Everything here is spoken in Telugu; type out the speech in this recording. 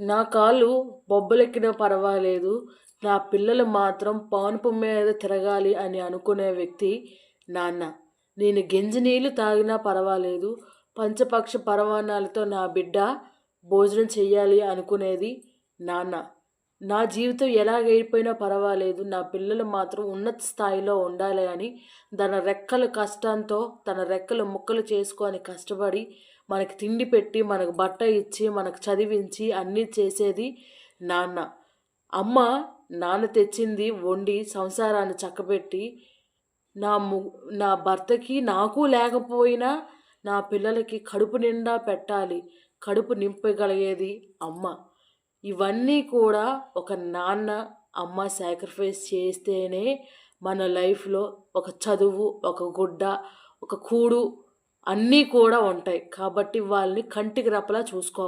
నా కాళ్ళు బొబ్బలెక్కినా పర్వాలేదు. నా పిల్లలు మాత్రం పానుపు మీద తిరగాలి అని అనుకునే వ్యక్తి నాన్న. నేను గెంజి నీళ్ళు తాగినా పర్వాలేదు. పంచపక్ష పరమాన్నాలతో నా బిడ్డ భోజనం చెయ్యాలి అనుకునేది నాన్న. నా జీవితం ఎలాగైపోయినా పర్వాలేదు. నా పిల్లలు మాత్రం ఉన్నత స్థాయిలో ఉండాలి అని తన రెక్కల కష్టంతో తన రెక్కలు ముక్కలు చేసుకొని కష్టపడి మనకి తిండి పెట్టి మనకు బట్ట ఇచ్చి మనకు చదివించి అన్నీ చేసేది నాన్న. అమ్మ నాన్న తెచ్చింది వండి సంసారాన్ని చక్కబెట్టి నా ము నా భర్తకి నాకు లేకపోయినా నా పిల్లలకి కడుపు నిండా పెట్టాలి. కడుపు నింపగలిగేది అమ్మ. ఇవన్నీ కూడా ఒక నాన్న, అమ్మ సాక్రిఫైస్ చేస్తేనే మన లైఫ్‌లో ఒక చదువు, ఒక గుడ్డ, ఒక కూడు అన్నీ కూడా ఉంటాయి. కాబట్టి వాళ్ళని కంటికి రెప్పలా చూసుకోవాలి.